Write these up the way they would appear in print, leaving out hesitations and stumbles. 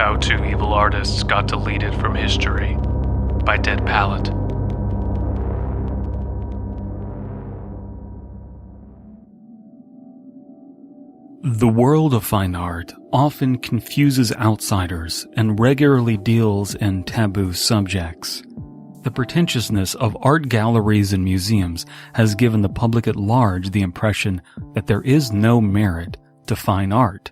How Two Evil Artists Got Deleted from History by Dead Palette. The world of fine art often confuses outsiders and regularly deals in taboo subjects. The pretentiousness of art galleries and museums has given the public at large the impression that there is no merit to fine art.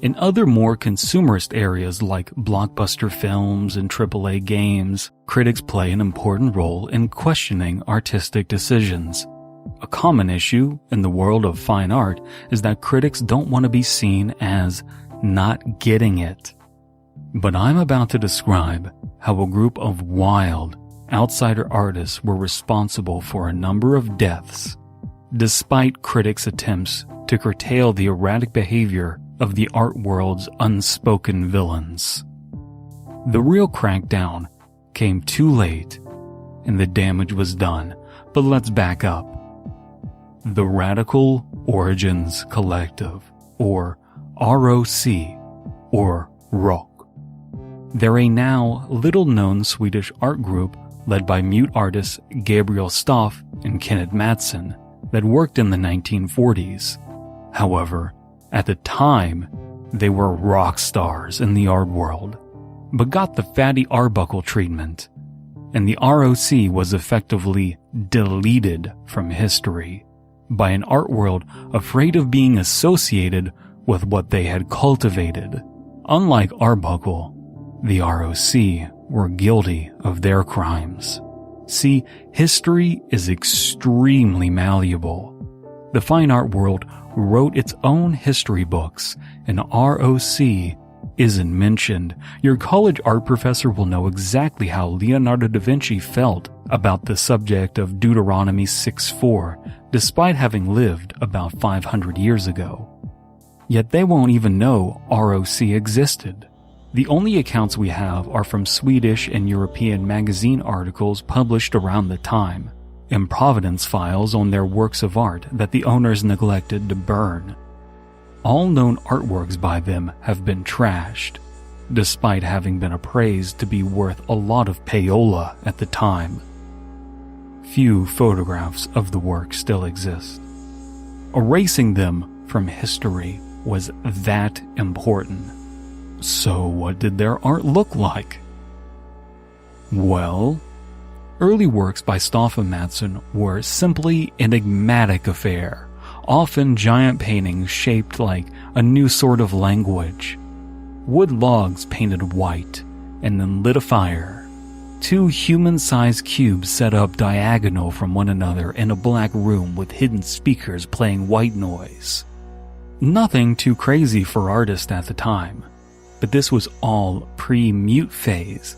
In other more consumerist areas like blockbuster films and AAA games, critics play an important role in questioning artistic decisions. A common issue in the world of fine art is that critics don't want to be seen as not getting it. But I'm about to describe how a group of wild, outsider artists were responsible for a number of deaths, despite critics' attempts to curtail the erratic behavior of the art world's unspoken villains. The real crackdown came too late, and the damage was done, but let's back up. The Radical Origins Collective, or ROC, or ROC. They're a now little-known Swedish art group led by mute artists Gabriel Stoff and Kenneth Mattsson that worked in the 1940s. However, at the time, they were rock stars in the art world, but got the Fatty Arbuckle treatment, and the ROC was effectively deleted from history by an art world afraid of being associated with what they had cultivated. Unlike Arbuckle, the ROC were guilty of their crimes. See, history is extremely malleable. The fine art world wrote its own history books, and ROC isn't mentioned. Your college art professor will know exactly how Leonardo da Vinci felt about the subject of Deuteronomy 6:4, despite having lived about 500 years ago. Yet they won't even know ROC existed. The only accounts we have are from Swedish and European magazine articles published around the time, and provenance files on their works of art that the owners neglected to burn. All known artworks by them have been trashed, despite having been appraised to be worth a lot of payola at the time. Few photographs of the work still exist. Erasing them from history was that important. So what did their art look like? Well, early works by Stoff and Mattsson were simply enigmatic affair, often giant paintings shaped like a new sort of language. Wood logs painted white and then lit afire. Two human-sized cubes set up diagonal from one another in a black room with hidden speakers playing white noise. Nothing too crazy for artists at the time, but this was all pre-mute phase.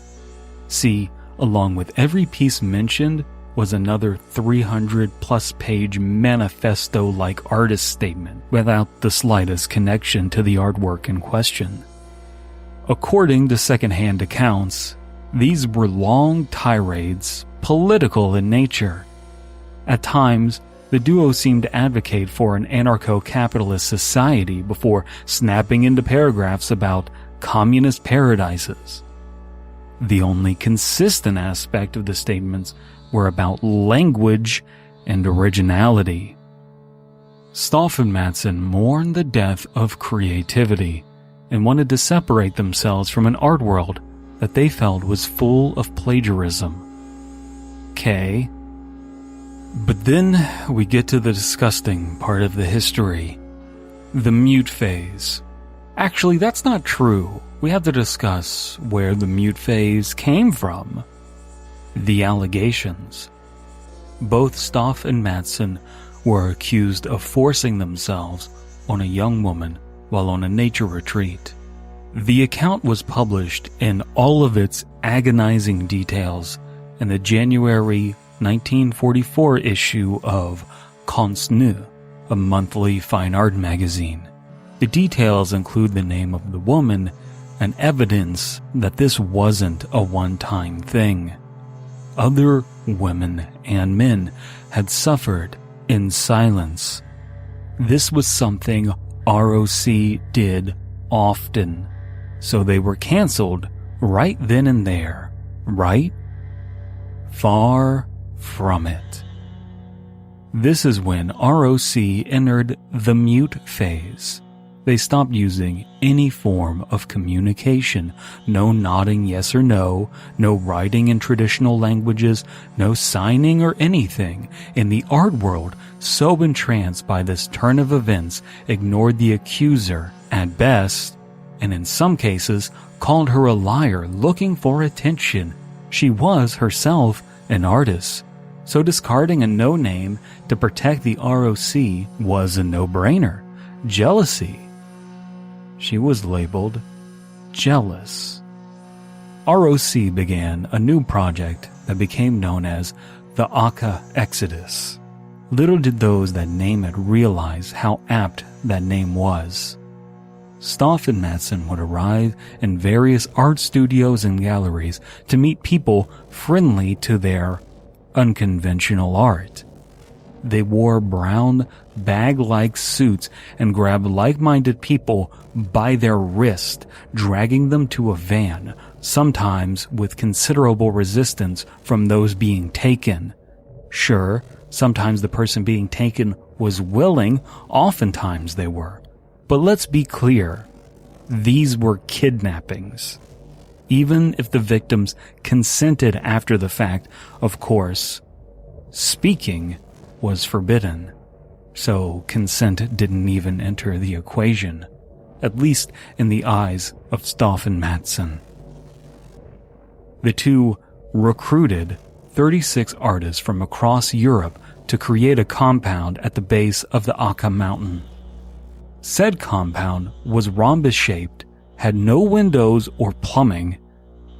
See, along with every piece mentioned was another 300-plus page manifesto-like artist statement without the slightest connection to the artwork in question. According to second-hand accounts, these were long tirades, political in nature. At times, the duo seemed to advocate for an anarcho-capitalist society before snapping into paragraphs about communist paradises. The only consistent aspect of the statements were about language and originality. Stoff and Mattsson mourned the death of creativity and wanted to separate themselves from an art world that they felt was full of plagiarism. Okay. But then we get to the disgusting part of the history. The mute phase. Actually, that's not true. We have to discuss where the mute phase came from. The allegations. Both Stoff and Mattsson were accused of forcing themselves on a young woman while on a nature retreat. The account was published in all of its agonizing details in the January 1944 issue of Konst Nu, a monthly fine art magazine. The details include the name of the woman and evidence that this wasn't a one-time thing. Other women and men had suffered in silence. This was something ROC did often. so they were cancelled right then and there, right? Far from it. This is when ROC entered the mute phase. They stopped using any form of communication. No nodding yes or no, no writing in traditional languages, no signing or anything. In the art world, so entranced by this turn of events, ignored the accuser at best, and in some cases called her a liar looking for attention. She was herself an artist, so discarding a no name to protect the ROC was a no-brainer. Jealousy. She was labeled jealous. ROC began a new project that became known as the Aka Exodus. Little did those that name it realize how apt that name was. Stoff and Matson would arrive in various art studios and galleries to meet people friendly to their unconventional art. They wore brown, bag-like suits and grabbed like-minded people by their wrist, dragging them to a van, sometimes with considerable resistance from those being taken. Sure, sometimes the person being taken was willing, oftentimes they were. But let's be clear, these were kidnappings. Even if the victims consented after the fact, of course, speaking was forbidden, so consent didn't even enter the equation, at least in the eyes of Stoff and Matson. The two recruited 36 artists from across Europe to create a compound at the base of the Aka mountain. Said compound was rhombus-shaped, had no windows or plumbing,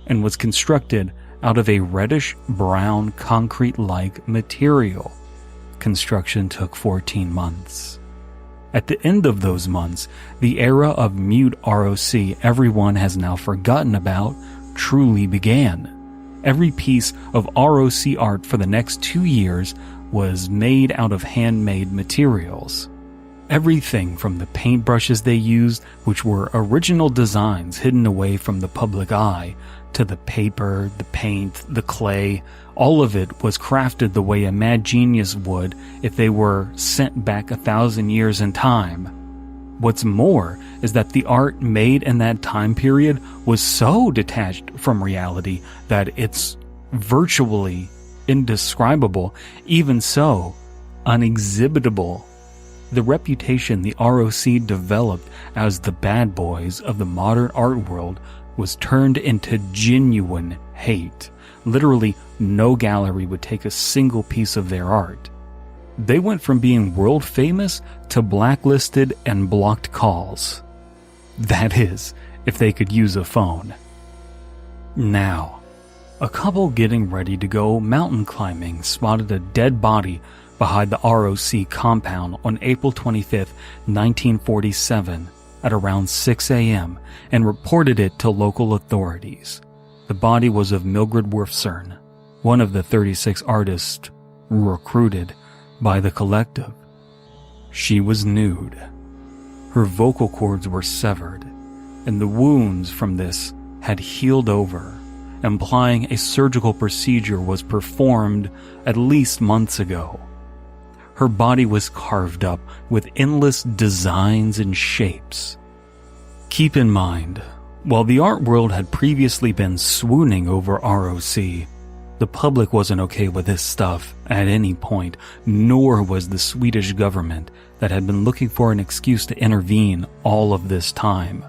and was constructed out of a reddish-brown concrete-like material. Construction took 14 months. At the end of those months, the era of mute ROC everyone has now forgotten about truly began. Every piece of ROC art for the next 2 years was made out of handmade materials. Everything from the paintbrushes they used, which were original designs hidden away from the public eye, to the paper, the paint, the clay, all of it was crafted the way a mad genius would if they were sent back 1,000 years in time. What's more is that the art made in that time period was so detached from reality that it's virtually indescribable, even so, unexhibitable. The reputation the ROC developed as the bad boys of the modern art world was turned into genuine hate. Literally, no gallery would take a single piece of their art. They went from being world famous to blacklisted and blocked calls. That is, if they could use a phone. Now, a couple getting ready to go mountain climbing spotted a dead body behind the ROC compound on April 25, 1947 at around 6 a.m. and reported it to local authorities. The body was of Mildred Wolfson, one of the 36 artists recruited by the collective. She was nude. Her vocal cords were severed, and the wounds from this had healed over, implying a surgical procedure was performed at least months ago. Her body was carved up with endless designs and shapes. Keep in mind, while the art world had previously been swooning over ROC, the public wasn't okay with this stuff at any point, nor was the Swedish government that had been looking for an excuse to intervene all of this time.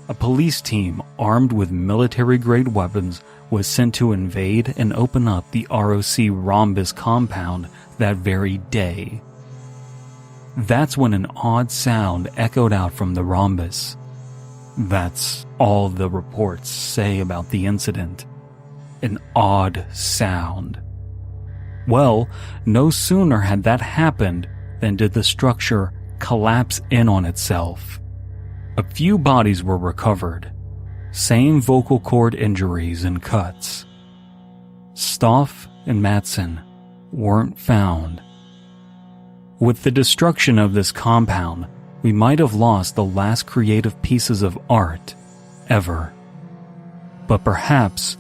A police team armed with military-grade weapons was sent to invade and open up the ROC rhombus compound that very day. That's when an odd sound echoed out from the rhombus. That's all the reports say about the incident. An odd sound. Well, no sooner had that happened than did the structure collapse in on itself. A few bodies were recovered. Same vocal cord injuries and cuts. Stoff and Matson weren't found. With the destruction of this compound, we might have lost the last creative pieces of art ever. But perhaps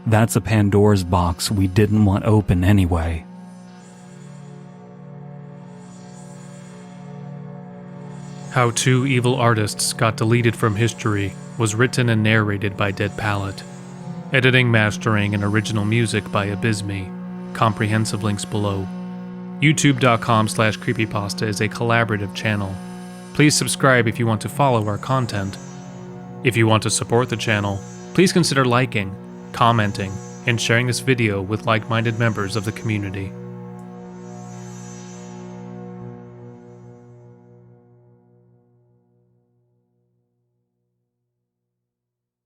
that's a Pandora's box we didn't want open anyway. How Two Evil Artists Got Deleted from History was written and narrated by Dead Palette. Editing, mastering, and original music by Abysme. Comprehensive links below. YouTube.com/Creepypasta is a collaborative channel. Please subscribe if you want to follow our content. If you want to support the channel, please consider liking, commenting, and sharing this video with like-minded members of the community.